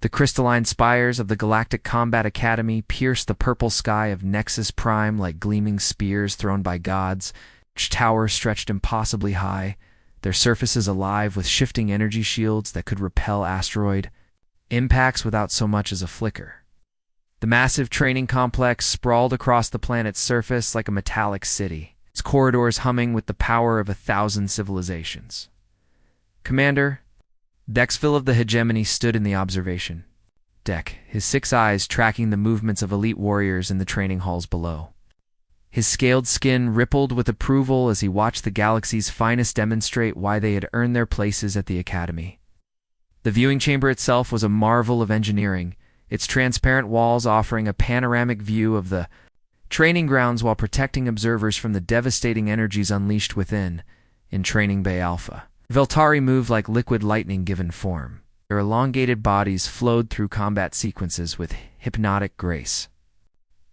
The crystalline spires of the Galactic Combat Academy pierced the purple sky of Nexus Prime like gleaming spears thrown by gods. Each tower stretched impossibly high, their surfaces alive with shifting energy shields that could repel asteroid impacts without so much as a flicker. The massive training complex sprawled across the planet's surface like a metallic city, its corridors humming with the power of 1,000 civilizations. Commander, Dexville of the Hegemony stood in the observation deck, his 6 eyes tracking the movements of elite warriors in the training halls below. His scaled skin rippled with approval as he watched the galaxy's finest demonstrate why they had earned their places at the Academy. The viewing chamber itself was a marvel of engineering, its transparent walls offering a panoramic view of the training grounds while protecting observers from the devastating energies unleashed within, in Training Bay Alpha. Veltari moved like liquid lightning given form. Their elongated bodies flowed through combat sequences with hypnotic grace.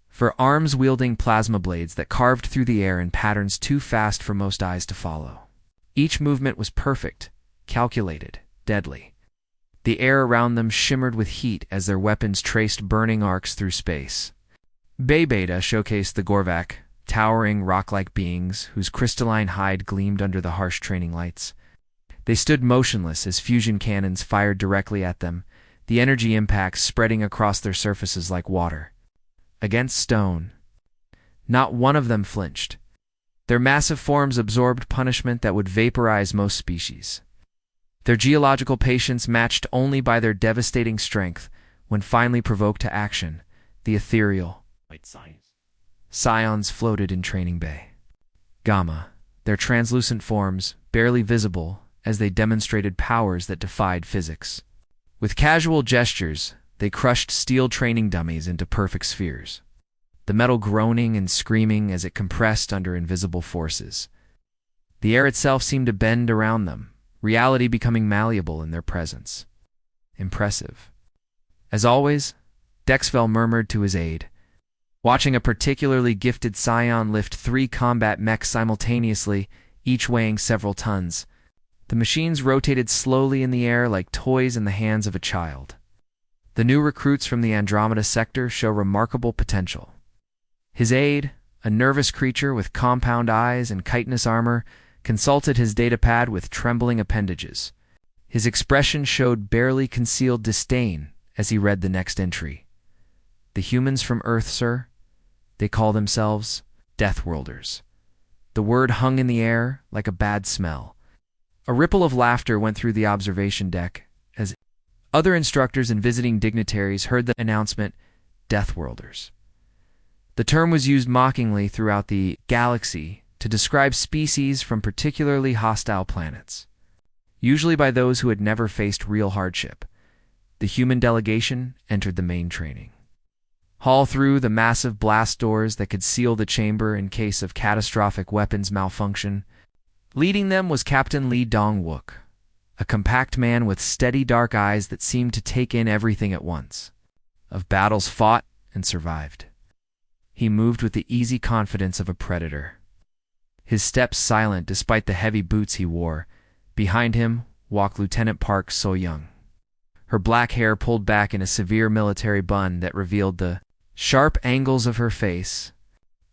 For arms wielding plasma blades that carved through the air in patterns too fast for most eyes to follow. Each movement was perfect, calculated, deadly. The air around them shimmered with heat as their weapons traced burning arcs through space. Bay Beta showcased the Gorvak, towering rock-like beings whose crystalline hide gleamed under the harsh training lights. They stood motionless as fusion cannons fired directly at them, the energy impacts spreading across their surfaces like water. Against stone. Not one of them flinched. Their massive forms absorbed punishment that would vaporize most species. Their geological patience matched only by their devastating strength, when finally provoked to action, the ethereal scions floated in Training Bay. Gamma, their translucent forms, barely visible, as they demonstrated powers that defied physics. With casual gestures, they crushed steel training dummies into perfect spheres, the metal groaning and screaming as it compressed under invisible forces. The air itself seemed to bend around them, reality becoming malleable in their presence. Impressive. As always, Dexville murmured to his aide, watching a particularly gifted scion lift 3 combat mechs simultaneously, each weighing several tons. The machines rotated slowly in the air like toys in the hands of a child. The new recruits from the Andromeda sector show remarkable potential. His aide, a nervous creature with compound eyes and chitinous armor, consulted his datapad with trembling appendages. His expression showed barely concealed disdain as he read the next entry. The humans from Earth, sir? They call themselves Deathworlders. The word hung in the air like a bad smell. A ripple of laughter went through the observation deck as other instructors and visiting dignitaries heard the announcement, Deathworlders. The term was used mockingly throughout the galaxy to describe species from particularly hostile planets, usually by those who had never faced real hardship. The human delegation entered the main training hall through the massive blast doors that could seal the chamber in case of catastrophic weapons malfunction. Leading them was Captain Lee Dong-wook, a compact man with steady dark eyes that seemed to take in everything at once. Of battles fought and survived. He moved with the easy confidence of a predator. His steps silent despite the heavy boots he wore. Behind him walked Lieutenant Park So-young, her black hair pulled back in a severe military bun that revealed the sharp angles of her face.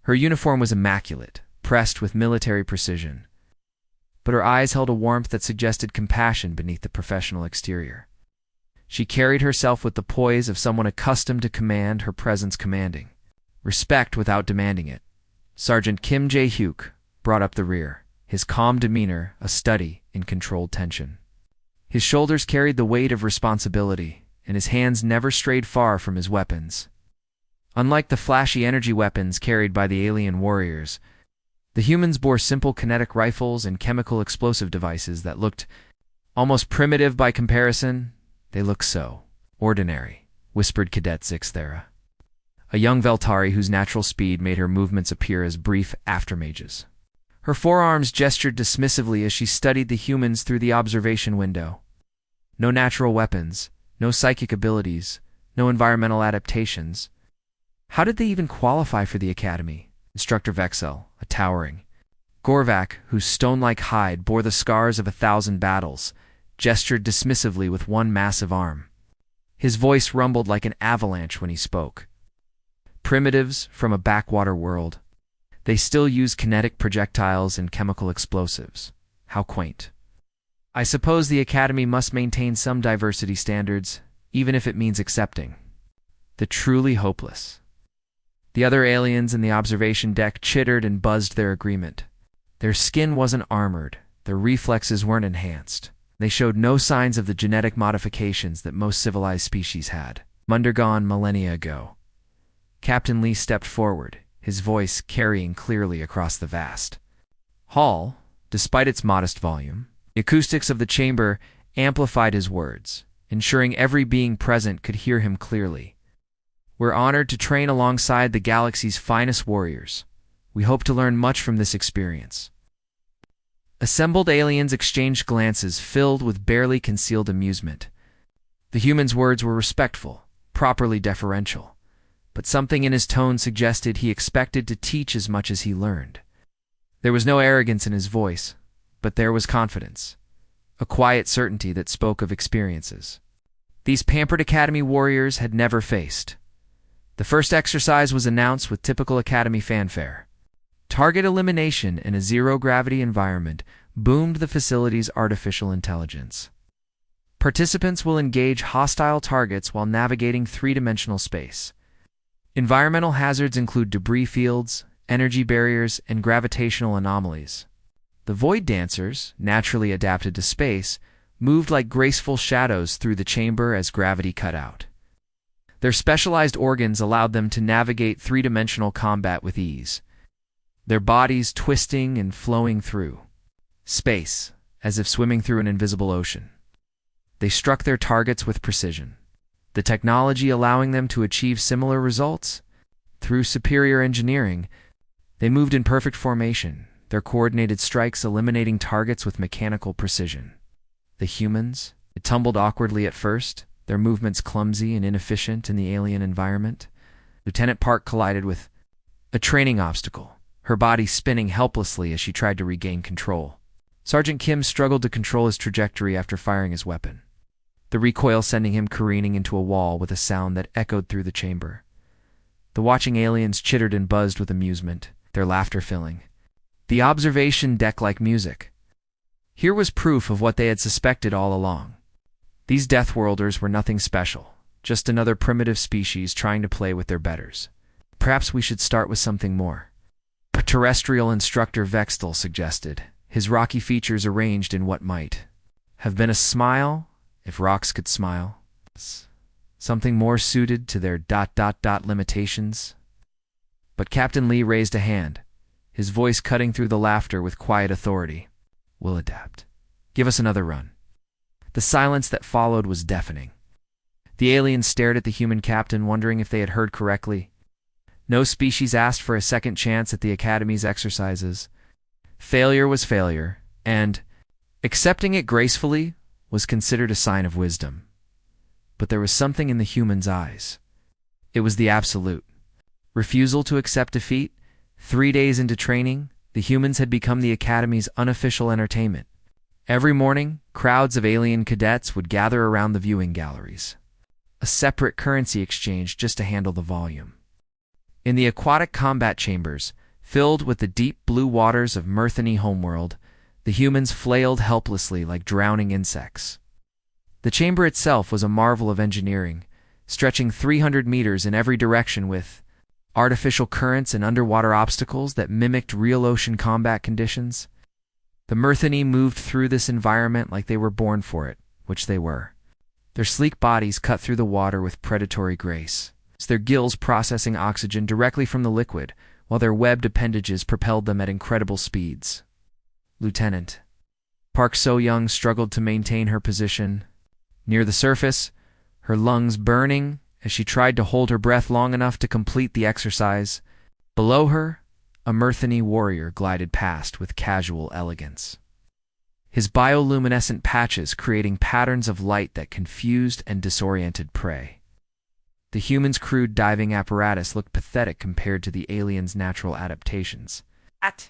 Her uniform was immaculate, pressed with military precision, but her eyes held a warmth that suggested compassion beneath the professional exterior. She carried herself with the poise of someone accustomed to command, her presence commanding. Respect without demanding it. Sergeant Kim Jae-hyuk brought up the rear, his calm demeanor a study in controlled tension. His shoulders carried the weight of responsibility, and his hands never strayed far from his weapons. Unlike the flashy energy weapons carried by the alien warriors, the humans bore simple kinetic rifles and chemical explosive devices that looked almost primitive by comparison. They look so ordinary, whispered Cadet Zixthera, a young Veltari whose natural speed made her movements appear as brief aftermages. Her forearms gestured dismissively as she studied the humans through the observation window. No natural weapons, no psychic abilities, no environmental adaptations. How did they even qualify for the academy? Instructor Vexel, a towering Gorvak, whose stone-like hide bore the scars of 1,000 battles, gestured dismissively with one massive arm. His voice rumbled like an avalanche when he spoke. Primitives from a backwater world. They still use kinetic projectiles and chemical explosives. How quaint. I suppose the Academy must maintain some diversity standards, even if it means accepting the truly hopeless. The other aliens in the observation deck chittered and buzzed their agreement. Their skin wasn't armored, their reflexes weren't enhanced. They showed no signs of the genetic modifications that most civilized species had, undergone millennia ago. Captain Lee stepped forward, his voice carrying clearly across the vast hall. Despite its modest volume, the acoustics of the chamber amplified his words, ensuring every being present could hear him clearly. We're honored to train alongside the galaxy's finest warriors. We hope to learn much from this experience. Assembled aliens exchanged glances filled with barely concealed amusement. The human's words were respectful, properly deferential, but something in his tone suggested he expected to teach as much as he learned. There was no arrogance in his voice, but there was confidence, a quiet certainty that spoke of experiences these pampered Academy warriors had never faced. The first exercise was announced with typical Academy fanfare. Target elimination in a zero-gravity environment boomed the facility's artificial intelligence. Participants will engage hostile targets while navigating three-dimensional space. Environmental hazards include debris fields, energy barriers, and gravitational anomalies. The Void Dancers, naturally adapted to space, moved like graceful shadows through the chamber as gravity cut out. Their specialized organs allowed them to navigate three-dimensional combat with ease, their bodies twisting and flowing through space, as if swimming through an invisible ocean. They struck their targets with precision, the technology allowing them to achieve similar results. Through superior engineering, they moved in perfect formation, their coordinated strikes eliminating targets with mechanical precision. The humans, it tumbled awkwardly at first, their movements clumsy and inefficient in the alien environment. Lieutenant Park collided with a training obstacle, her body spinning helplessly as she tried to regain control. Sergeant Kim struggled to control his trajectory after firing his weapon, the recoil sending him careening into a wall with a sound that echoed through the chamber. The watching aliens chittered and buzzed with amusement, their laughter filling the observation deck like music. Here was proof of what they had suspected all along. These Deathworlders were nothing special, just another primitive species trying to play with their betters. Perhaps we should start with something more. A terrestrial instructor Vextel suggested, his rocky features arranged in what might have been a smile, if rocks could smile. Something more suited to their ... limitations. But Captain Lee raised a hand, his voice cutting through the laughter with quiet authority. We'll adapt. Give us another run. The silence that followed was deafening. The aliens stared at the human captain, wondering if they had heard correctly. No species asked for a second chance at the Academy's exercises. Failure was failure, and accepting it gracefully was considered a sign of wisdom. But there was something in the humans' eyes. It was the absolute refusal to accept defeat. 3 days into training, the humans had become the Academy's unofficial entertainment. Every morning, crowds of alien cadets would gather around the viewing galleries, a separate currency exchange just to handle the volume. In the aquatic combat chambers, filled with the deep blue waters of Mirthany homeworld, the humans flailed helplessly like drowning insects. The chamber itself was a marvel of engineering, stretching 300 meters in every direction with artificial currents and underwater obstacles that mimicked real ocean combat conditions. The Mirthany moved through this environment like they were born for it, which they were. Their sleek bodies cut through the water with predatory grace, their gills processing oxygen directly from the liquid, while their webbed appendages propelled them at incredible speeds. Lieutenant Park So-young struggled to maintain her position near the surface, her lungs burning as she tried to hold her breath long enough to complete the exercise. Below her, a Mirthany warrior glided past with casual elegance, his bioluminescent patches creating patterns of light that confused and disoriented prey. The humans' crude diving apparatus looked pathetic compared to the aliens' natural adaptations. At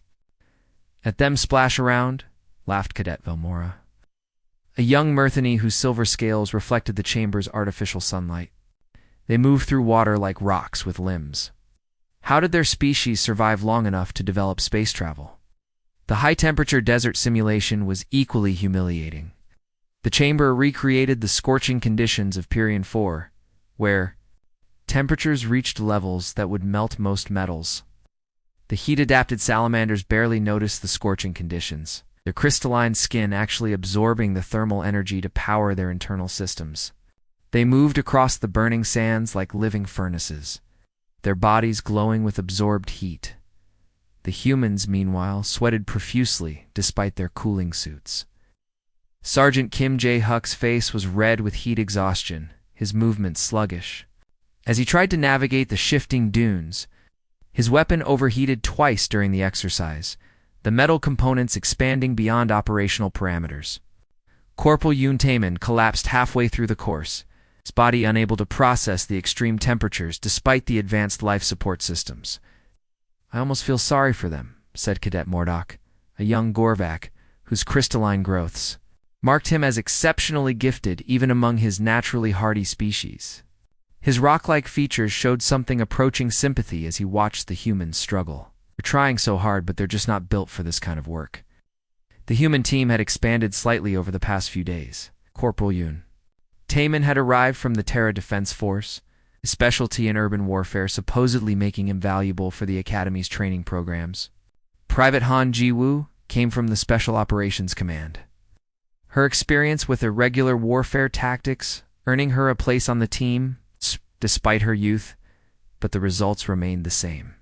them splash around, laughed Cadet Velmora. a young Myrthany whose silver scales reflected the chamber's artificial sunlight. They moved through water like rocks with limbs. How did their species survive long enough to develop space travel? The high-temperature desert simulation was equally humiliating. The chamber recreated the scorching conditions of Pyrrhion 4, where temperatures reached levels that would melt most metals. The heat-adapted salamanders barely noticed the scorching conditions, their crystalline skin actually absorbing the thermal energy to power their internal systems. They moved across the burning sands like living furnaces, their bodies glowing with absorbed heat. The humans, meanwhile, sweated profusely despite their cooling suits. Sergeant Kim Jae-Huk's face was red with heat exhaustion, his movements sluggish. As he tried to navigate the shifting dunes, his weapon overheated twice during the exercise, the metal components expanding beyond operational parameters. Corporal Yoon Taemin collapsed halfway through the course, his body unable to process the extreme temperatures despite the advanced life support systems. "I almost feel sorry for them," said Cadet Mordok, a young Gorvak, whose crystalline growths marked him as exceptionally gifted even among his naturally hardy species. His rock-like features showed something approaching sympathy as he watched the humans struggle. "They're trying so hard, but they're just not built for this kind of work." The human team had expanded slightly over the past few days. Corporal Yoon Taemin had arrived from the Terra Defense Force, his specialty in urban warfare supposedly making him valuable for the Academy's training programs. Private Han Ji-woo came from the Special Operations Command. Her experience with irregular warfare tactics earning her a place on the team, despite her youth, but the results remained the same.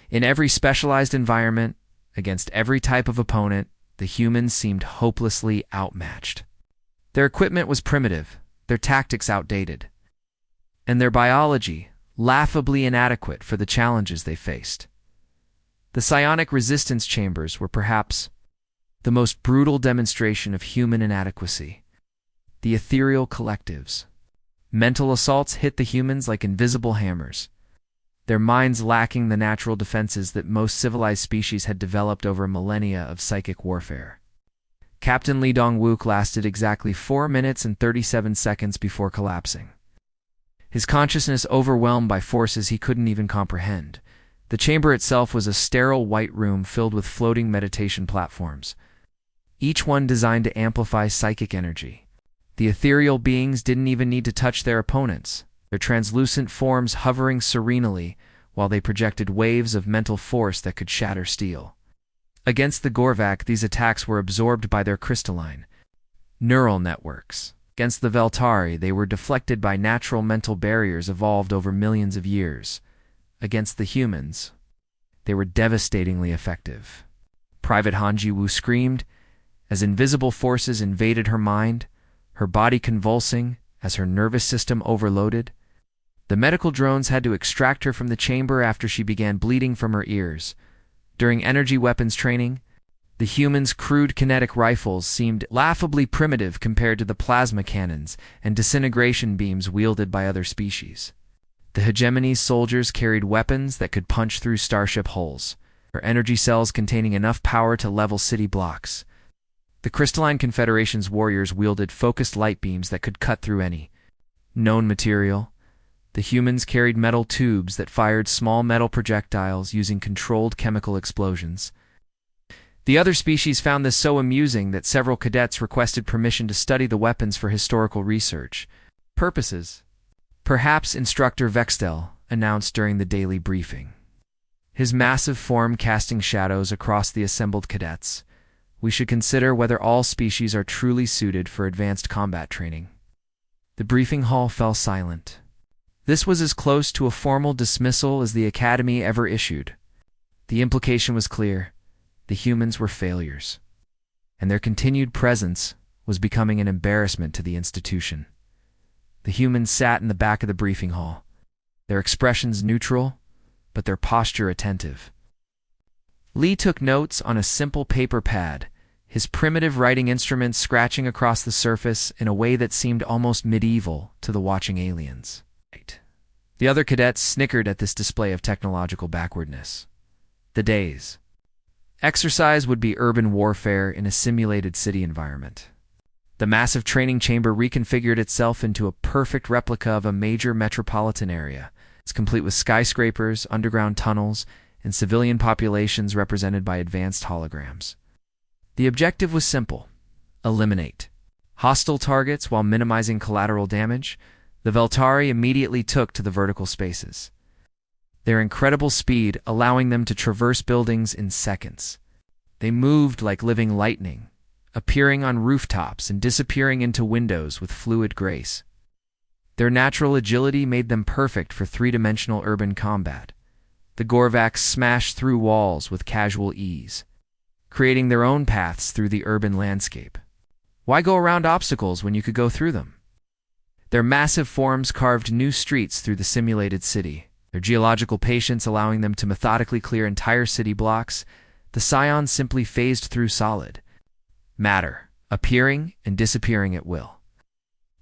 In every specialized environment, against every type of opponent, the humans seemed hopelessly outmatched. Their equipment was primitive, their tactics outdated, and their biology laughably inadequate for the challenges they faced. The psionic resistance chambers were perhaps the most brutal demonstration of human inadequacy. The ethereal collectives. Mental assaults hit the humans like invisible hammers, their minds lacking the natural defenses that most civilized species had developed over millennia of psychic warfare. Captain Lee Dong-wook lasted exactly 4 minutes and 37 seconds before collapsing. His consciousness overwhelmed by forces he couldn't even comprehend. The chamber itself was a sterile white room filled with floating meditation platforms, each one designed to amplify psychic energy. The ethereal beings didn't even need to touch their opponents, their translucent forms hovering serenely while they projected waves of mental force that could shatter steel. Against the Gorvak, these attacks were absorbed by their crystalline neural networks. Against the Veltari, they were deflected by natural mental barriers evolved over millions of years. Against the humans, they were devastatingly effective. Private Han Ji-woo screamed as invisible forces invaded her mind, her body convulsing as her nervous system overloaded. The medical drones had to extract her from the chamber after she began bleeding from her ears. During energy weapons training, the humans' crude kinetic rifles seemed laughably primitive compared to the plasma cannons and disintegration beams wielded by other species. The hegemony's soldiers carried weapons that could punch through starship hulls, or energy cells containing enough power to level city blocks. The Crystalline Confederation's warriors wielded focused light beams that could cut through any known material. The humans carried metal tubes that fired small metal projectiles using controlled chemical explosions. The other species found this so amusing that several cadets requested permission to study the weapons for historical research purposes. Perhaps Instructor Vextel announced during the daily briefing, his massive form casting shadows across the assembled cadets. "We should consider whether all species are truly suited for advanced combat training." The briefing hall fell silent. This was as close to a formal dismissal as the Academy ever issued. The implication was clear. The humans were failures, and their continued presence was becoming an embarrassment to the institution. The humans sat in the back of the briefing hall, their expressions neutral, but their posture attentive. Lee took notes on a simple paper pad, his primitive writing instruments scratching across the surface in a way that seemed almost medieval to the watching aliens. The other cadets snickered at this display of technological backwardness. The days. Exercise would be urban warfare in a simulated city environment. The massive training chamber reconfigured itself into a perfect replica of a major metropolitan area. It's complete with skyscrapers, underground tunnels, and civilian populations represented by advanced holograms. The objective was simple: eliminate hostile targets while minimizing collateral damage. The Veltari immediately took to the vertical spaces, their incredible speed allowing them to traverse buildings in seconds. They moved like living lightning, appearing on rooftops and disappearing into windows with fluid grace. Their natural agility made them perfect for three-dimensional urban combat. The Gorvaks smashed through walls with casual ease, creating their own paths through the urban landscape. Why go around obstacles when you could go through them? Their massive forms carved new streets through the simulated city, their geological patience allowing them to methodically clear entire city blocks. The Scions simply phased through solid matter, appearing and disappearing at will.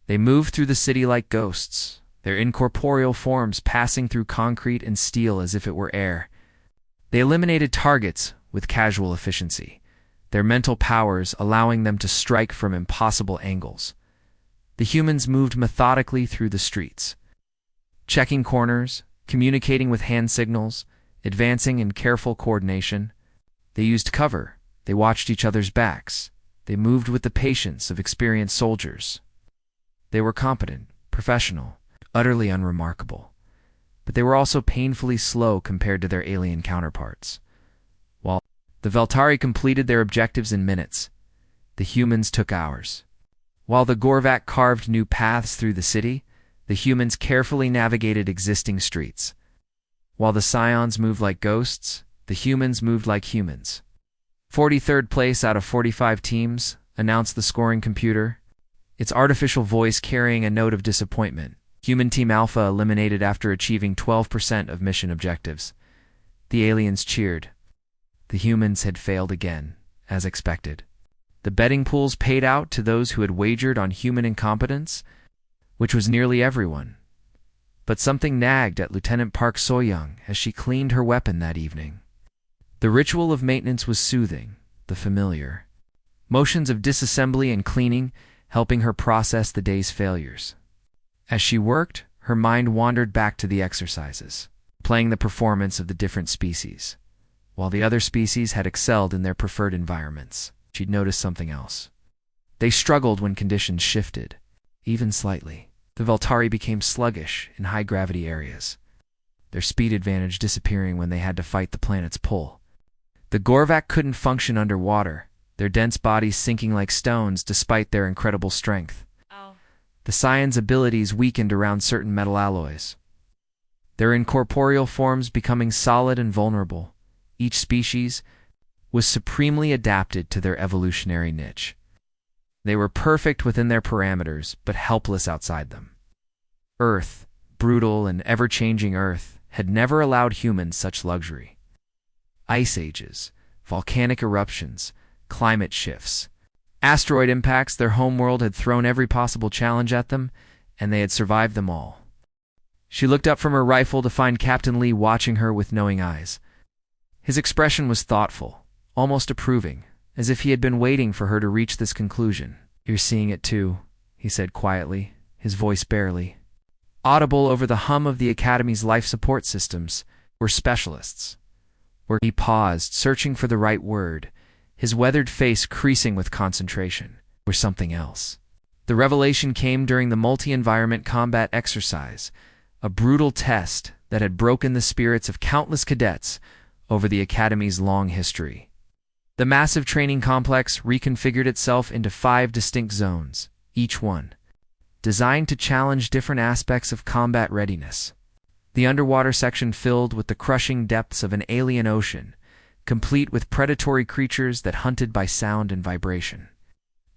They moved through the city like ghosts, their incorporeal forms passing through concrete and steel as if it were air. They eliminated targets with casual efficiency, their mental powers allowing them to strike from impossible angles. The humans moved methodically through the streets, checking corners, communicating with hand signals, advancing in careful coordination. They used cover, they watched each other's backs, they moved with the patience of experienced soldiers. They were competent, professional, utterly unremarkable, but they were also painfully slow compared to their alien counterparts. While the Veltari completed their objectives in minutes, the humans took hours. While the Gorvak carved new paths through the city, the humans carefully navigated existing streets. While the Scions moved like ghosts, the humans moved like humans. 43rd place out of 45 teams, announced the scoring computer, its artificial voice carrying a note of disappointment. Human Team Alpha eliminated after achieving 12% of mission objectives. The aliens cheered. The humans had failed again, as expected. The betting pools paid out to those who had wagered on human incompetence, which was nearly everyone. But something nagged at Lieutenant Park Soyoung as she cleaned her weapon that evening. The ritual of maintenance was soothing, the familiar. Motions of disassembly and cleaning helping her process the day's failures. As she worked, her mind wandered back to the exercises, playing the performance of the different species. While the other species had excelled in their preferred environments, she'd noticed something else. They struggled when conditions shifted, even slightly. The Veltari became sluggish in high-gravity areas, their speed advantage disappearing when they had to fight the planet's pull. The Gorvak couldn't function underwater, their dense bodies sinking like stones despite their incredible strength. The Scions' abilities weakened around certain metal alloys, their incorporeal forms becoming solid and vulnerable. Each species was supremely adapted to their evolutionary niche. They were perfect within their parameters, but helpless outside them. Earth, brutal and ever-changing Earth, had never allowed humans such luxury. Ice ages, volcanic eruptions, climate shifts, asteroid impacts, their homeworld had thrown every possible challenge at them, and they had survived them all. She looked up from her rifle to find Captain Lee watching her with knowing eyes. His expression was thoughtful, almost approving, as if he had been waiting for her to reach this conclusion. "You're seeing it too," he said quietly, his voice barely audible over the hum of the Academy's life support systems. "We're specialists." He paused, searching for the right word, his weathered face creasing with concentration. "We're something else." The revelation came during the multi-environment combat exercise, a brutal test that had broken the spirits of countless cadets over the Academy's long history. The massive training complex reconfigured itself into 5 distinct zones, each one designed to challenge different aspects of combat readiness. The underwater section filled with the crushing depths of an alien ocean, complete with predatory creatures that hunted by sound and vibration.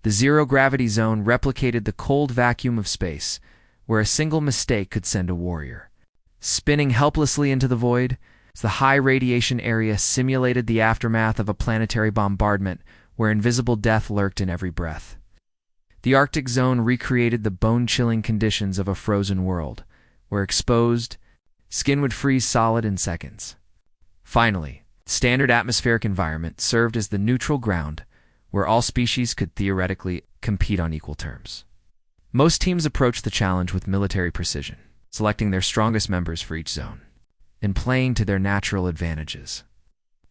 The zero-gravity zone replicated the cold vacuum of space, where a single mistake could send a warrior spinning helplessly into the void. The high-radiation area simulated the aftermath of a planetary bombardment, where invisible death lurked in every breath. The Arctic zone recreated the bone-chilling conditions of a frozen world, where exposed skin would freeze solid in seconds. Finally, standard atmospheric environment served as the neutral ground, where all species could theoretically compete on equal terms. Most teams approached the challenge with military precision, selecting their strongest members for each zone, and playing to their natural advantages.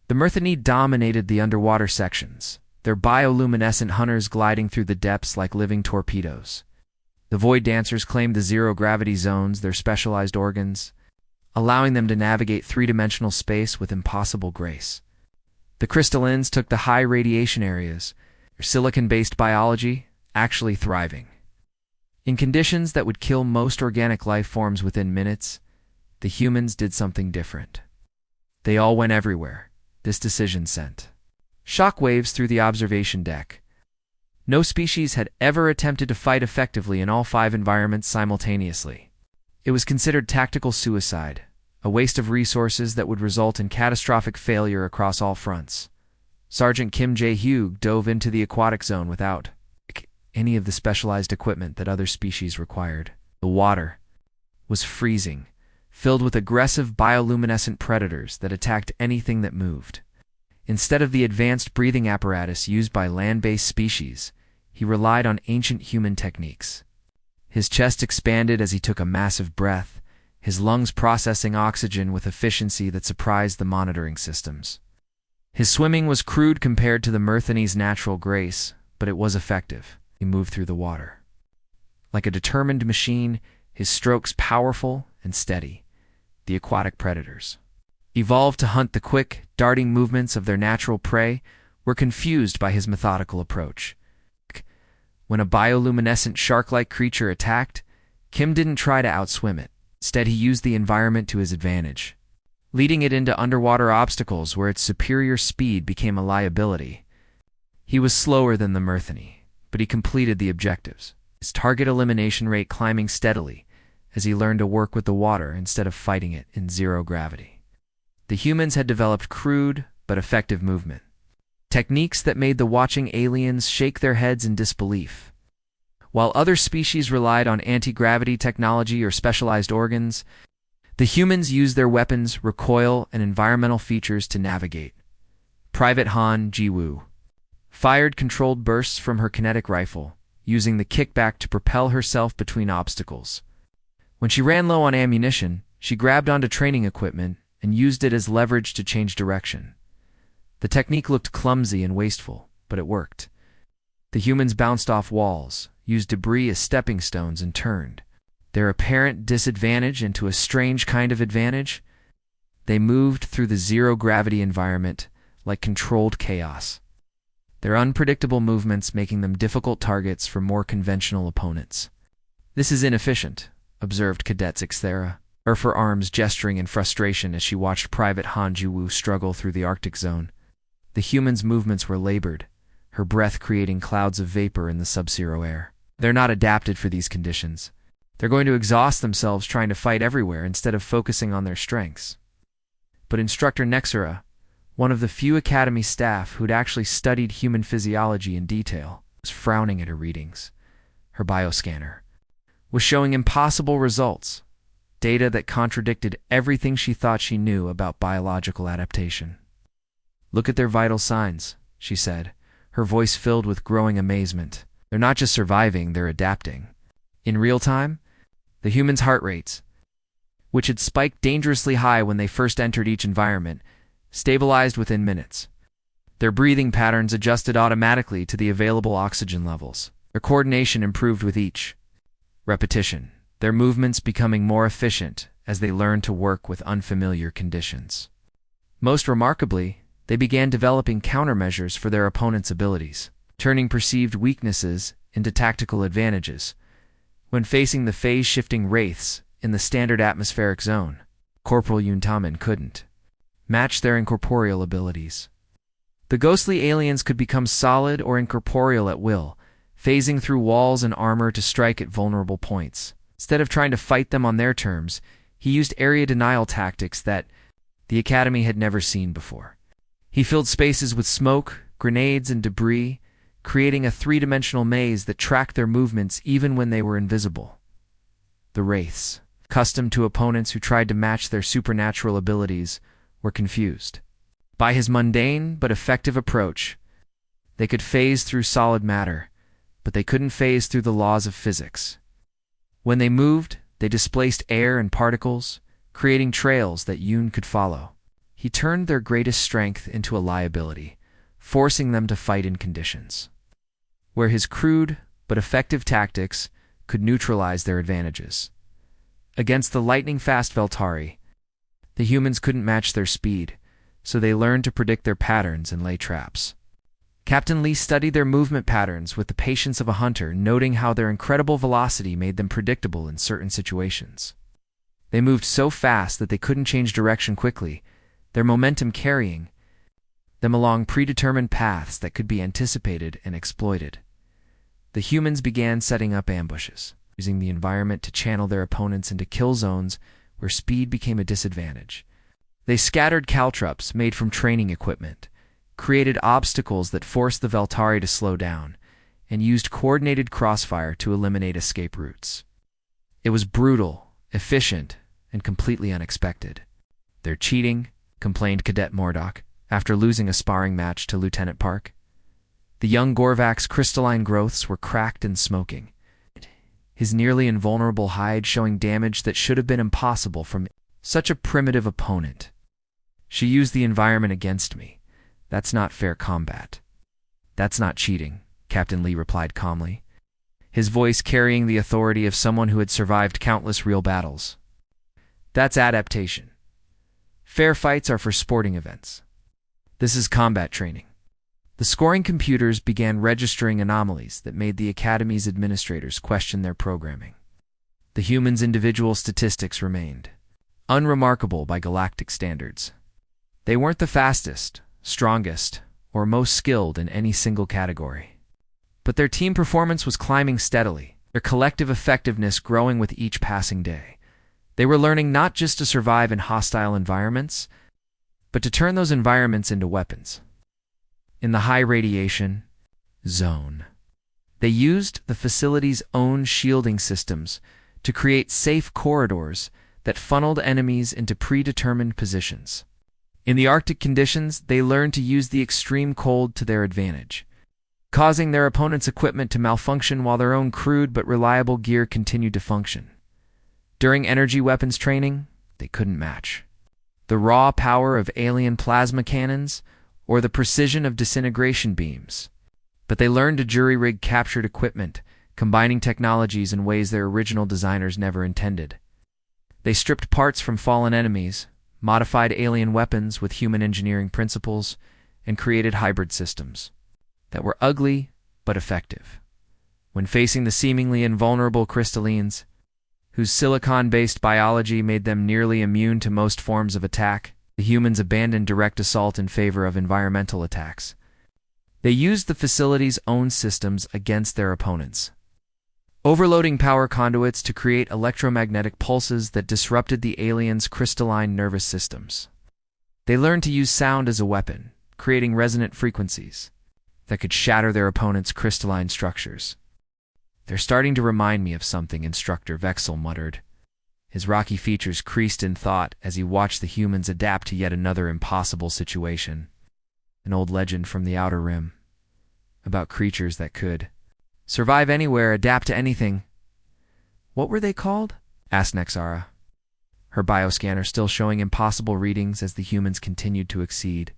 The Myrthani dominated the underwater sections, their bioluminescent hunters gliding through the depths like living torpedoes. The Void Dancers claimed the zero-gravity zones, their specialized organs, allowing them to navigate three-dimensional space with impossible grace. The Crystallines took the high radiation areas, their silicon-based biology actually thriving. In conditions that would kill most organic life forms within minutes, the humans did something different. They all went everywhere. This decision sent shockwaves through the observation deck. No species had ever attempted to fight effectively in all 5 environments simultaneously. It was considered tactical suicide, a waste of resources that would result in catastrophic failure across all fronts. Sergeant Kim Jae-hyuk dove into the aquatic zone without any of the specialized equipment that other species required. The water was freezing, filled with aggressive bioluminescent predators that attacked anything that moved. Instead of the advanced breathing apparatus used by land-based species, he relied on ancient human techniques. His chest expanded as he took a massive breath, his lungs processing oxygen with efficiency that surprised the monitoring systems. His swimming was crude compared to the Myrthani's natural grace, but it was effective. He moved through the water. Like a determined machine, his strokes powerful and steady. The aquatic predators, evolved to hunt the quick, darting movements of their natural prey, were confused by his methodical approach. When a bioluminescent shark-like creature attacked, Kim didn't try to outswim it. Instead, he used the environment to his advantage, leading it into underwater obstacles where its superior speed became a liability. He was slower than the Myrthani, but he completed the objectives, his target elimination rate climbing steadily as he learned to work with the water instead of fighting it in zero gravity. The humans had developed crude but effective movement, techniques that made the watching aliens shake their heads in disbelief. While other species relied on anti-gravity technology or specialized organs, the humans used their weapons, recoil, and environmental features to navigate. Private Han Ji-woo fired controlled bursts from her kinetic rifle, using the kickback to propel herself between obstacles. When she ran low on ammunition, she grabbed onto training equipment and used it as leverage to change direction. The technique looked clumsy and wasteful, but it worked. The humans bounced off walls, used debris as stepping stones, and turned their apparent disadvantage into a strange kind of advantage. They moved through the zero-gravity environment like controlled chaos, their unpredictable movements making them difficult targets for more conventional opponents. "This is inefficient," observed Cadet Zixthera, her arms gesturing in frustration as she watched Private Han Ji-woo struggle through the Arctic zone. The human's movements were labored, her breath creating clouds of vapor in the sub-zero air. They're not adapted for these conditions. They're going to exhaust themselves trying to fight everywhere instead of focusing on their strengths. But Instructor Nexera, one of the few Academy staff who'd actually studied human physiology in detail, was frowning at her readings. Her bioscanner was showing impossible results, data that contradicted everything she thought she knew about biological adaptation. "Look at their vital signs," she said, her voice filled with growing amazement. "They're not just surviving, they're adapting. In real time, the humans' heart rates, which had spiked dangerously high when they first entered each environment, stabilized within minutes. Their breathing patterns adjusted automatically to the available oxygen levels. Their coordination improved with each repetition, their movements becoming more efficient as they learned to work with unfamiliar conditions. Most remarkably, they began developing countermeasures for their opponents' abilities, turning perceived weaknesses into tactical advantages. When facing the phase-shifting wraiths in the standard atmospheric zone, Corporal Yuntamen couldn't match their incorporeal abilities. The ghostly aliens could become solid or incorporeal at will, phasing through walls and armor to strike at vulnerable points. Instead of trying to fight them on their terms, he used area denial tactics that the Academy had never seen before. He filled spaces with smoke, grenades, and debris, creating a three-dimensional maze that tracked their movements even when they were invisible. The wraiths, accustomed to opponents who tried to match their supernatural abilities, were confused by his mundane but effective approach. They could phase through solid matter, but they couldn't phase through the laws of physics. When they moved, they displaced air and particles, creating trails that Yoon could follow. He turned their greatest strength into a liability, forcing them to fight in conditions where his crude but effective tactics could neutralize their advantages. Against the lightning-fast Veltari, the humans couldn't match their speed, so they learned to predict their patterns and lay traps. Captain Lee studied their movement patterns with the patience of a hunter, noting how their incredible velocity made them predictable in certain situations. They moved so fast that they couldn't change direction quickly, their momentum carrying them along predetermined paths that could be anticipated and exploited. The humans began setting up ambushes, using the environment to channel their opponents into kill zones where speed became a disadvantage. They scattered caltrops made from training equipment, created obstacles that forced the Veltari to slow down, and used coordinated crossfire to eliminate escape routes. It was brutal, efficient, and completely unexpected. "They're cheating," complained Cadet Mordok, after losing a sparring match to Lieutenant Park. The young Gorvak's crystalline growths were cracked and smoking, his nearly invulnerable hide showing damage that should have been impossible from such a primitive opponent. "She used the environment against me. That's not fair combat." "That's not cheating," Captain Lee replied calmly, his voice carrying the authority of someone who had survived countless real battles. "That's adaptation. Fair fights are for sporting events. This is combat training." The scoring computers began registering anomalies that made the Academy's administrators question their programming. The humans' individual statistics remained unremarkable by galactic standards. They weren't the fastest, strongest, or most skilled in any single category. But their team performance was climbing steadily, their collective effectiveness growing with each passing day. They were learning not just to survive in hostile environments, but to turn those environments into weapons. In the high radiation zone, they used the facility's own shielding systems to create safe corridors that funneled enemies into predetermined positions. In the Arctic conditions, they learned to use the extreme cold to their advantage, causing their opponent's equipment to malfunction while their own crude but reliable gear continued to function. During energy weapons training, they couldn't match the raw power of alien plasma cannons or the precision of disintegration beams. But they learned to jury-rig captured equipment, combining technologies in ways their original designers never intended. They stripped parts from fallen enemies, modified alien weapons with human engineering principles, and created hybrid systems that were ugly but effective. When facing the seemingly invulnerable crystallines, whose silicon-based biology made them nearly immune to most forms of attack, the humans abandoned direct assault in favor of environmental attacks. They used the facility's own systems against their opponents, overloading power conduits to create electromagnetic pulses that disrupted the aliens' crystalline nervous systems. They learned to use sound as a weapon, creating resonant frequencies that could shatter their opponents' crystalline structures. "They're starting to remind me of something," Instructor Vexel muttered. His rocky features creased in thought as he watched the humans adapt to yet another impossible situation. An old legend from the Outer Rim, about creatures that could survive anywhere, adapt to anything. "What were they called?" asked Nexara, her bioscanner still showing impossible readings as the humans continued to exceed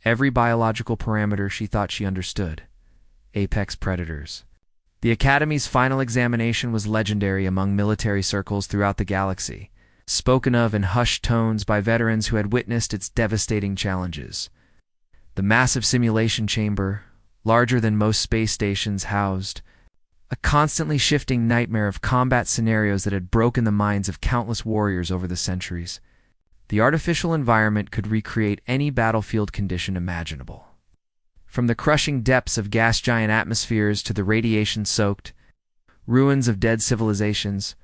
every biological parameter she thought she understood. Apex predators. The Academy's final examination was legendary among military circles throughout the galaxy, spoken of in hushed tones by veterans who had witnessed its devastating challenges. The massive simulation chamber, larger than most space stations, housed a constantly shifting nightmare of combat scenarios that had broken the minds of countless warriors over the centuries. The artificial environment could recreate any battlefield condition imaginable. From the crushing depths of gas giant atmospheres to the radiation-soaked ruins of dead civilizations,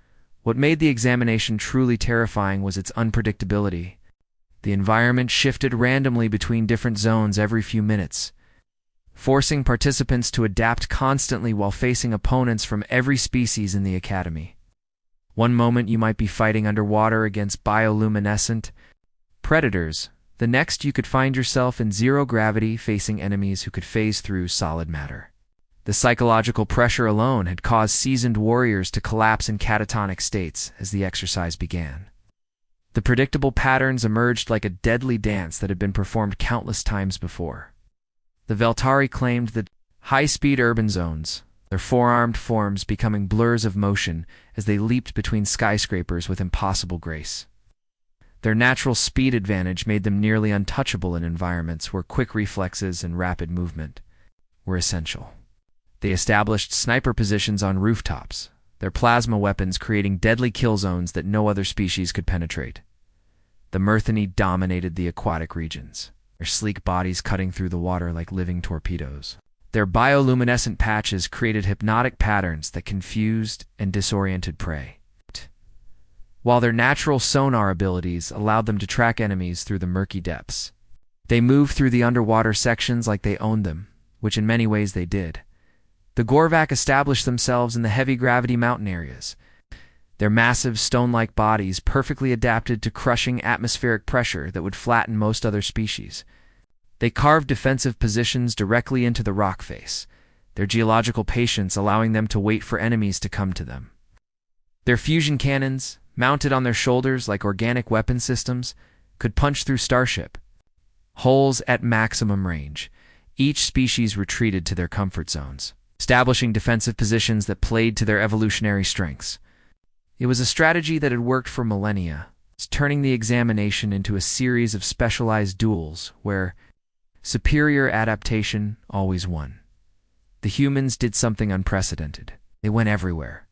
what made the examination truly terrifying was its unpredictability. The environment shifted randomly between different zones every few minutes, forcing participants to adapt constantly while facing opponents from every species in the Academy. One moment you might be fighting underwater against bioluminescent predators, The next, you could find yourself in zero gravity facing enemies who could phase through solid matter. The psychological pressure alone had caused seasoned warriors to collapse in catatonic states as the exercise began. The predictable patterns emerged like a deadly dance that had been performed countless times before. The Veltari claimed that high-speed urban zones, their four-armed forms becoming blurs of motion as they leaped between skyscrapers with impossible grace. Their natural speed advantage made them nearly untouchable in environments where quick reflexes and rapid movement were essential. They established sniper positions on rooftops, their plasma weapons creating deadly kill zones that no other species could penetrate. The Myrthani dominated the aquatic regions, their sleek bodies cutting through the water like living torpedoes. Their bioluminescent patches created hypnotic patterns that confused and disoriented prey, while their natural sonar abilities allowed them to track enemies through the murky depths. They moved through the underwater sections like they owned them, which in many ways they did. The Gorvak established themselves in the heavy gravity mountain areas, their massive stone-like bodies perfectly adapted to crushing atmospheric pressure that would flatten most other species. They carved defensive positions directly into the rock face, their geological patience allowing them to wait for enemies to come to them. Their fusion cannons, mounted on their shoulders like organic weapon systems, could punch through starship hulls at maximum range. Each species retreated to their comfort zones, establishing defensive positions that played to their evolutionary strengths. It was a strategy that had worked for millennia, turning the examination into a series of specialized duels where superior adaptation always won. The humans did something unprecedented. They went everywhere.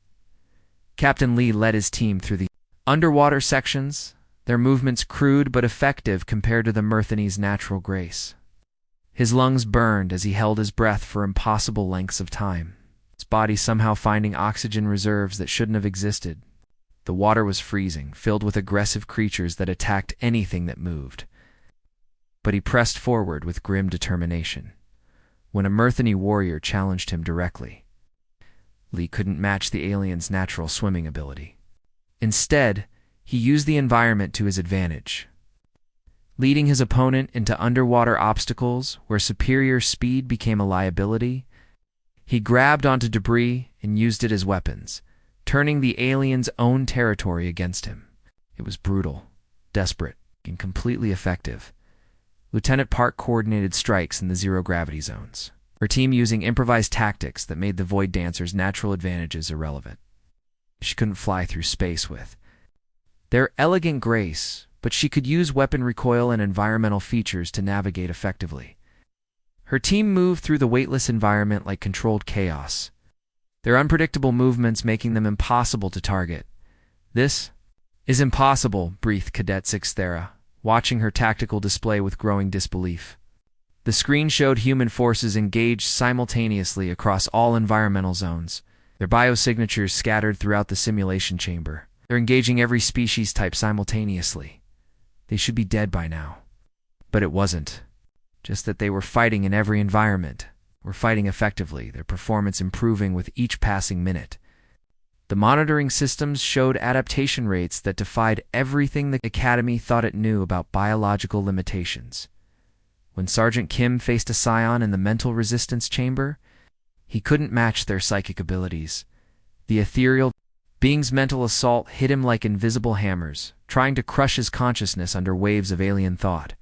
Captain Lee led his team through the underwater sections, their movements crude but effective compared to the Myrthani's natural grace. His lungs burned as he held his breath for impossible lengths of time, his body somehow finding oxygen reserves that shouldn't have existed. The water was freezing, filled with aggressive creatures that attacked anything that moved. But he pressed forward with grim determination. When a Myrthani warrior challenged him directly, Lee couldn't match the alien's natural swimming ability. Instead, he used the environment to his advantage, leading his opponent into underwater obstacles where superior speed became a liability. He grabbed onto debris and used it as weapons, turning the alien's own territory against him. It was brutal, desperate, and completely effective. Lieutenant Park coordinated strikes in the zero-gravity zones, her team using improvised tactics that made the Void Dancer's natural advantages irrelevant. She couldn't fly through space with their elegant grace, but she could use weapon recoil and environmental features to navigate effectively. Her team moved through the weightless environment like controlled chaos, their unpredictable movements making them impossible to target. "This is impossible," breathed Cadet Sixthera, watching her tactical display with growing disbelief. The screen showed human forces engaged simultaneously across all environmental zones, their biosignatures scattered throughout the simulation chamber. They're engaging every species type simultaneously. They should be dead by now. But it wasn't. Just that they were fighting in every environment, were fighting effectively, their performance improving with each passing minute. The monitoring systems showed adaptation rates that defied everything the Academy thought it knew about biological limitations. When Sergeant Kim faced a scion in the mental resistance chamber, he couldn't match their psychic abilities. The ethereal being's mental assault hit him like invisible hammers, trying to crush his consciousness under waves of alien thought.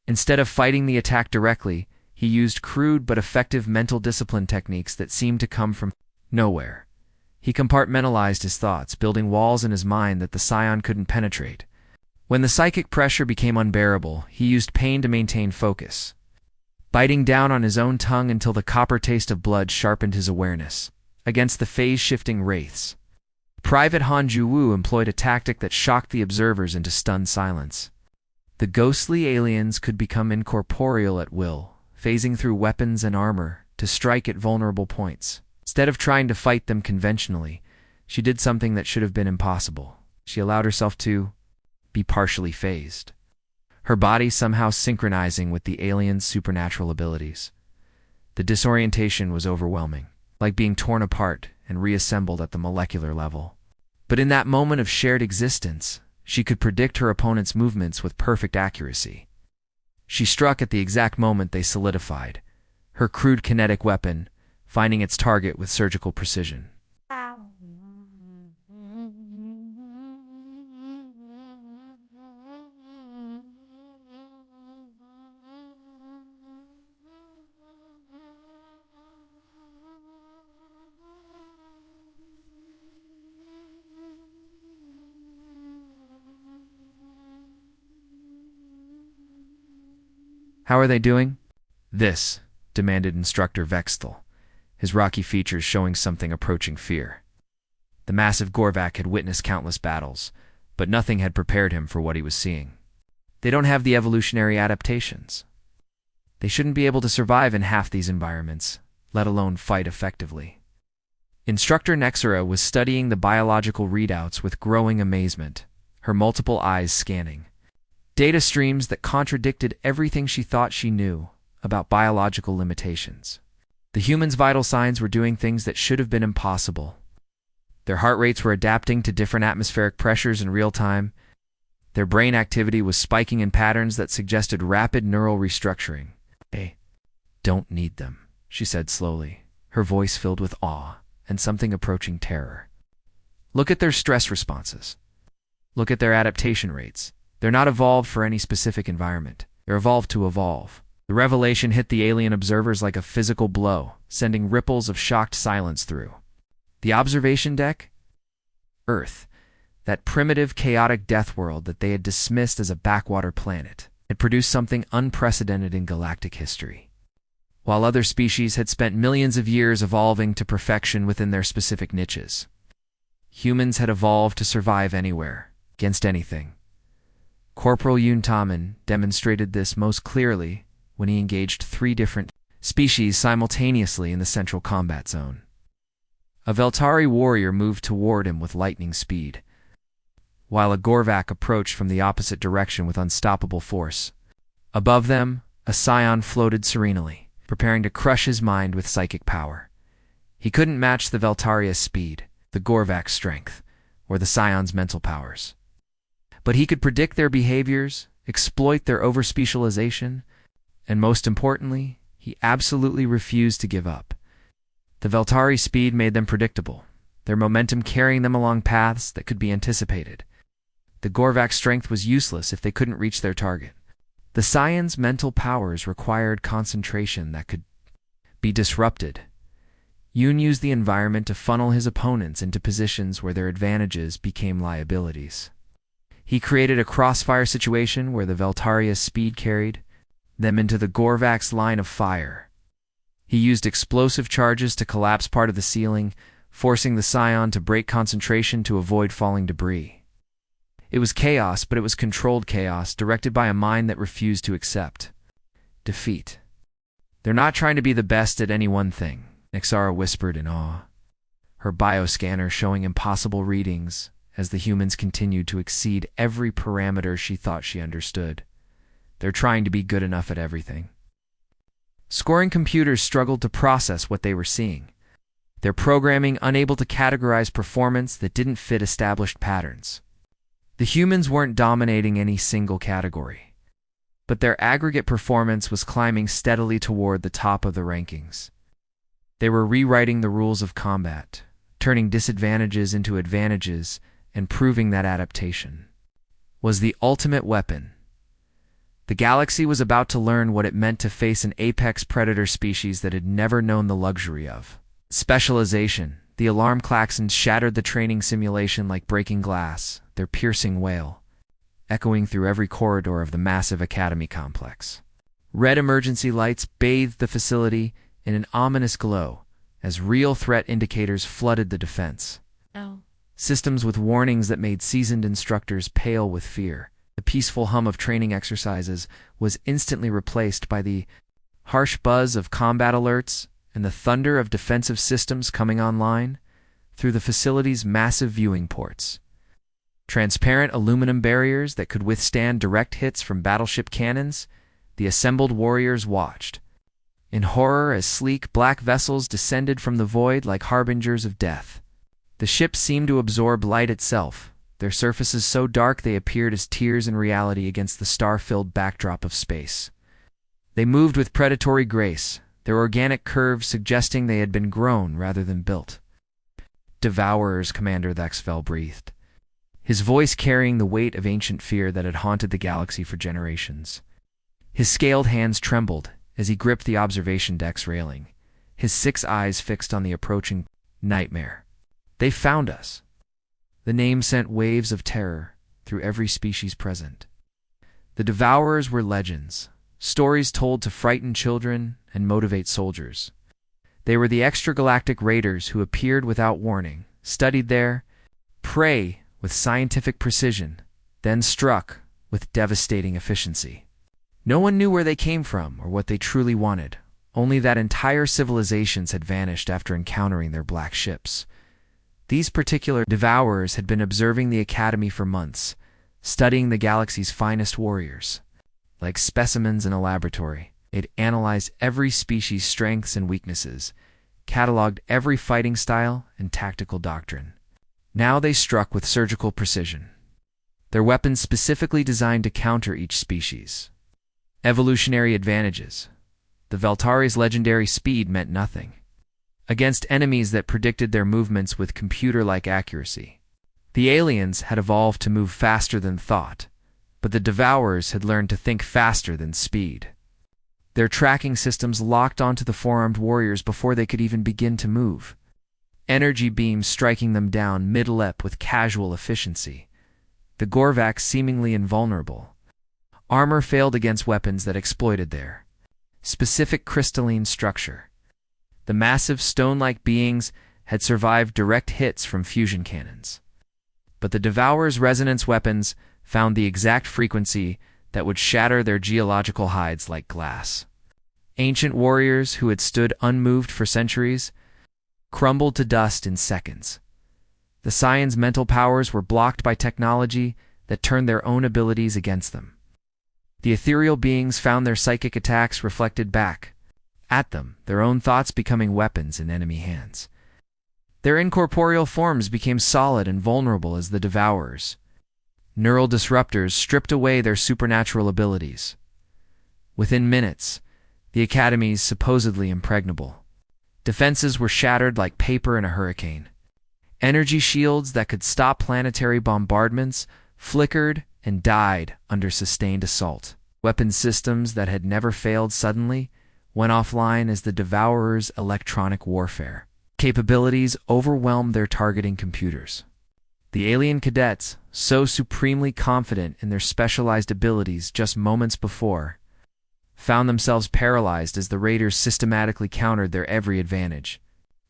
Instead of fighting the attack directly, he used crude but effective mental discipline techniques that seemed to come from nowhere. He compartmentalized his thoughts, building walls in his mind that the scion couldn't penetrate. When the psychic pressure became unbearable, he used pain to maintain focus, biting down on his own tongue until the copper taste of blood sharpened his awareness. Against the phase-shifting wraiths, Private Han Ju-woo employed a tactic that shocked the observers into stunned silence. The ghostly aliens could become incorporeal at will, phasing through weapons and armor to strike at vulnerable points. Instead of trying to fight them conventionally, she did something that should have been impossible. She allowed herself to be partially phased, her body somehow synchronizing with the alien's supernatural abilities. The disorientation was overwhelming, like being torn apart and reassembled at the molecular level. But in that moment of shared existence, she could predict her opponent's movements with perfect accuracy. She struck at the exact moment they solidified, her crude kinetic weapon finding its target with surgical precision. How are they doing? This, demanded Instructor Vextel, his rocky features showing something approaching fear. The massive Gorvak had witnessed countless battles, but nothing had prepared him for what he was seeing. They don't have the evolutionary adaptations. They shouldn't be able to survive in half these environments, let alone fight effectively. Instructor Nexera was studying the biological readouts with growing amazement, her multiple eyes scanning. Data streams that contradicted everything she thought she knew about biological limitations. The humans' vital signs were doing things that should have been impossible. Their heart rates were adapting to different atmospheric pressures in real time. Their brain activity was spiking in patterns that suggested rapid neural restructuring. "They don't need them," she said slowly, her voice filled with awe and something approaching terror. "Look at their stress responses. Look at their adaptation rates. They're not evolved for any specific environment. They're evolved to evolve." The revelation hit the alien observers like a physical blow, sending ripples of shocked silence through. The observation deck? Earth, that primitive, chaotic death world that they had dismissed as a backwater planet, had produced something unprecedented in galactic history. While other species had spent millions of years evolving to perfection within their specific niches, humans had evolved to survive anywhere, against anything. Corporal Yuntamen demonstrated this most clearly when he engaged 3 different species simultaneously in the central combat zone. A Veltari warrior moved toward him with lightning speed, while a Gorvak approached from the opposite direction with unstoppable force. Above them, a Scion floated serenely, preparing to crush his mind with psychic power. He couldn't match the Veltaria's speed, the Gorvak's strength, or the Scion's mental powers. But he could predict their behaviors, exploit their overspecialization, and most importantly, he absolutely refused to give up. The Veltari speed made them predictable, their momentum carrying them along paths that could be anticipated. The Gorvak's strength was useless if they couldn't reach their target. The Scion's mental powers required concentration that could be disrupted. Yoon used the environment to funnel his opponents into positions where their advantages became liabilities. He created a crossfire situation where the Veltaria's speed carried them into the Gorvak's line of fire. He used explosive charges to collapse part of the ceiling, forcing the Scion to break concentration to avoid falling debris. It was chaos, but it was controlled chaos, directed by a mind that refused to accept defeat. "They're not trying to be the best at any one thing," Nexara whispered in awe, her bioscanner showing impossible readings as the humans continued to exceed every parameter she thought she understood. "They're trying to be good enough at everything." Scoring computers struggled to process what they were seeing, their programming unable to categorize performance that didn't fit established patterns. The humans weren't dominating any single category, but their aggregate performance was climbing steadily toward the top of the rankings. They were rewriting the rules of combat, turning disadvantages into advantages, and proving that adaptation was the ultimate weapon. The galaxy was about to learn what it meant to face an apex predator species that had never known the luxury of specialization. The alarm klaxons shattered the training simulation like breaking glass, their piercing wail echoing through every corridor of the massive academy complex. Red emergency lights bathed the facility in an ominous glow as real threat indicators flooded the defense. Systems with warnings that made seasoned instructors pale with fear. The peaceful hum of training exercises was instantly replaced by the harsh buzz of combat alerts and the thunder of defensive systems coming online through the facility's massive viewing ports. Transparent aluminum barriers that could withstand direct hits from battleship cannons, the assembled warriors watched in horror as sleek black vessels descended from the void like harbingers of death. The ships seemed to absorb light itself, their surfaces so dark they appeared as tears in reality against the star-filled backdrop of space. They moved with predatory grace, their organic curves suggesting they had been grown rather than built. Devourers, Commander Thexfell breathed, his voice carrying the weight of ancient fear that had haunted the galaxy for generations. His scaled hands trembled as he gripped the observation deck's railing, his 6 eyes fixed on the approaching nightmare. They found us. The name sent waves of terror through every species present. The Devourers were legends, stories told to frighten children and motivate soldiers. They were the extragalactic raiders who appeared without warning, studied their prey with scientific precision, then struck with devastating efficiency. No one knew where they came from or what they truly wanted, only that entire civilizations had vanished after encountering their black ships. These particular Devourers had been observing the Academy for months, studying the galaxy's finest warriors. Like specimens in a laboratory, it analyzed every species' strengths and weaknesses, cataloged every fighting style and tactical doctrine. Now they struck with surgical precision, their weapons specifically designed to counter each species. Evolutionary advantages. The Veltari's legendary speed meant nothing against enemies that predicted their movements with computer-like accuracy. The aliens had evolved to move faster than thought, but the Devourers had learned to think faster than speed. Their tracking systems locked onto the four-armed warriors before they could even begin to move, energy beams striking them down mid-lep with casual efficiency. The Gorvaks seemingly invulnerable. Armor failed against weapons that exploited their specific crystalline structure. The massive stone-like beings had survived direct hits from fusion cannons. But the Devourers' resonance weapons found the exact frequency that would shatter their geological hides like glass. Ancient warriors who had stood unmoved for centuries crumbled to dust in seconds. The Scions' mental powers were blocked by technology that turned their own abilities against them. The ethereal beings found their psychic attacks reflected back at them, their own thoughts becoming weapons in enemy hands. Their incorporeal forms became solid and vulnerable as the Devourers. Neural disruptors stripped away their supernatural abilities. Within minutes, the Academy's supposedly impregnable defenses were shattered like paper in a hurricane. Energy shields that could stop planetary bombardments flickered and died under sustained assault. Weapon systems that had never failed suddenly went offline as the Devourers' electronic warfare capabilities overwhelmed their targeting computers. The alien cadets, so supremely confident in their specialized abilities just moments before, found themselves paralyzed as the raiders systematically countered their every advantage.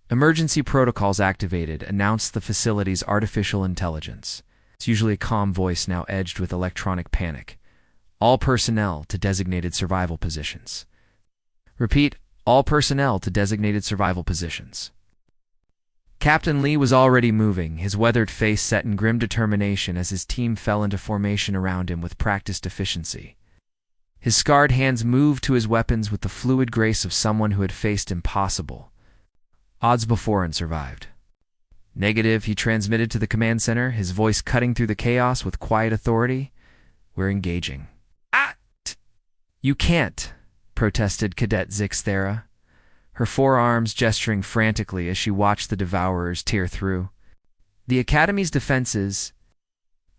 Emergency protocols activated announced the facility's artificial intelligence. It's usually a calm voice now edged with electronic panic. All personnel to designated survival positions. Repeat, all personnel to designated survival positions. Captain Lee was already moving, his weathered face set in grim determination as his team fell into formation around him with practiced efficiency. His scarred hands moved to his weapons with the fluid grace of someone who had faced impossible odds before and survived. Negative, he transmitted to the command center, his voice cutting through the chaos with quiet authority. We're engaging. You can't, protested Cadet Zixthera, her forearms gesturing frantically as she watched the Devourers tear through. The Academy's defenses,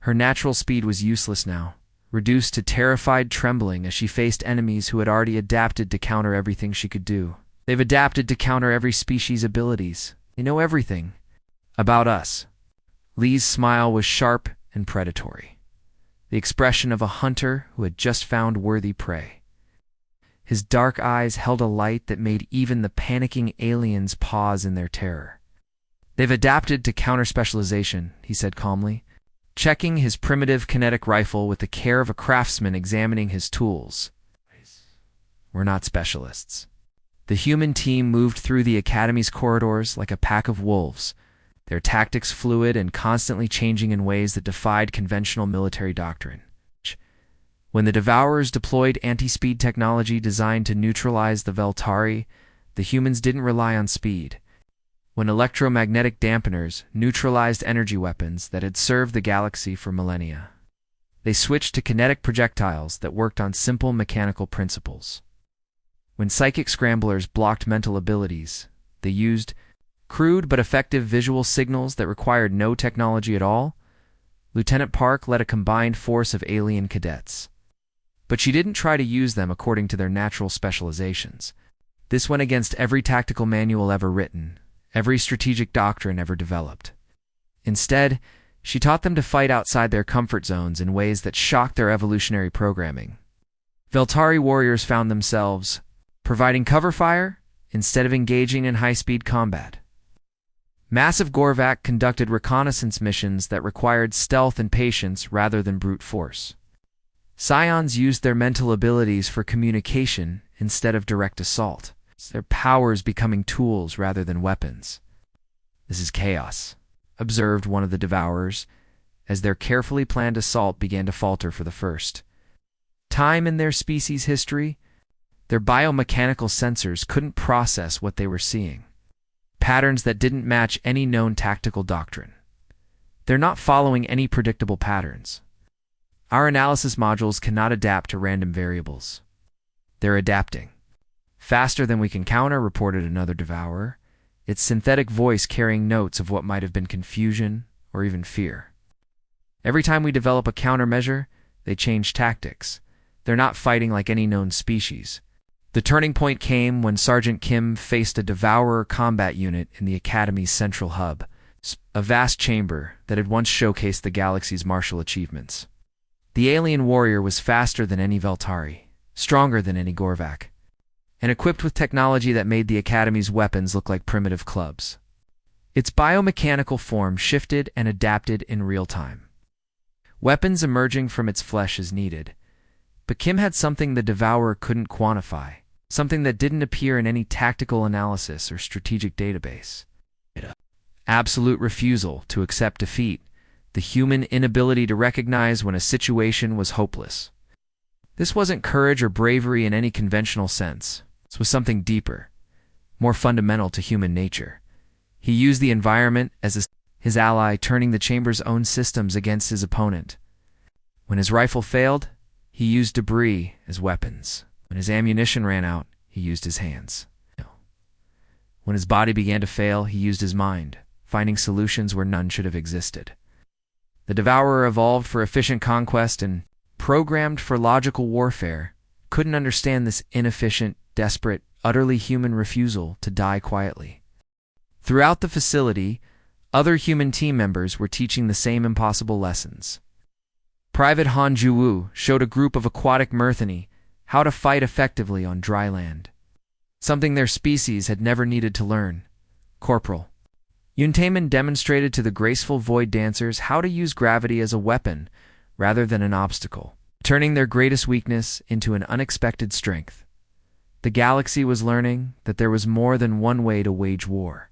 her natural speed was useless now, reduced to terrified trembling as she faced enemies who had already adapted to counter everything she could do. They've adapted to counter every species' abilities. They know everything about us. Lee's smile was sharp and predatory, the expression of a hunter who had just found worthy prey. His dark eyes held a light that made even the panicking aliens pause in their terror. They've adapted to counter-specialization, he said calmly, checking his primitive kinetic rifle with the care of a craftsman examining his tools. We're not specialists. The human team moved through the Academy's corridors like a pack of wolves, their tactics fluid and constantly changing in ways that defied conventional military doctrine. When the Devourers deployed anti-speed technology designed to neutralize the Veltari, the humans didn't rely on speed. When electromagnetic dampeners neutralized energy weapons that had served the galaxy for millennia, they switched to kinetic projectiles that worked on simple mechanical principles. When psychic scramblers blocked mental abilities, they used crude but effective visual signals that required no technology at all. Lieutenant Park led a combined force of alien cadets. But she didn't try to use them according to their natural specializations. This went against every tactical manual ever written, every strategic doctrine ever developed. Instead, she taught them to fight outside their comfort zones in ways that shocked their evolutionary programming. Veltari warriors found themselves providing cover fire instead of engaging in high-speed combat. Massive Gorvak conducted reconnaissance missions that required stealth and patience rather than brute force. Scions used their mental abilities for communication instead of direct assault, their powers becoming tools rather than weapons. "This is chaos," observed one of the Devourers, as their carefully planned assault began to falter for the first time in their species' history. Their biomechanical sensors couldn't process what they were seeing. Patterns that didn't match any known tactical doctrine. They're not following any predictable patterns. Our analysis modules cannot adapt to random variables. They're adapting. Faster than we can counter, reported another Devourer, its synthetic voice carrying notes of what might have been confusion or even fear. Every time we develop a countermeasure, they change tactics. They're not fighting like any known species. The turning point came when Sergeant Kim faced a Devourer combat unit in the Academy's central hub, a vast chamber that had once showcased the galaxy's martial achievements. The alien warrior was faster than any Veltari, stronger than any Gorvak, and equipped with technology that made the Academy's weapons look like primitive clubs. Its biomechanical form shifted and adapted in real time. Weapons emerging from its flesh as needed, but Kim had something the Devourer couldn't quantify, something that didn't appear in any tactical analysis or strategic database. Absolute refusal to accept defeat, the human inability to recognize when a situation was hopeless. This wasn't courage or bravery in any conventional sense. This was something deeper, more fundamental to human nature. He used the environment as his ally, turning the chamber's own systems against his opponent. When his rifle failed, he used debris as weapons. When his ammunition ran out, he used his hands. When his body began to fail, he used his mind, finding solutions where none should have existed. The Devourer evolved for efficient conquest and, programmed for logical warfare, couldn't understand this inefficient, desperate, utterly human refusal to die quietly. Throughout the facility, other human team members were teaching the same impossible lessons. Private Han Juwu showed a group of aquatic Murthani how to fight effectively on dry land, something their species had never needed to learn. Corporal Yuntamen demonstrated to the graceful void dancers how to use gravity as a weapon rather than an obstacle, turning their greatest weakness into an unexpected strength. The galaxy was learning that there was more than one way to wage war.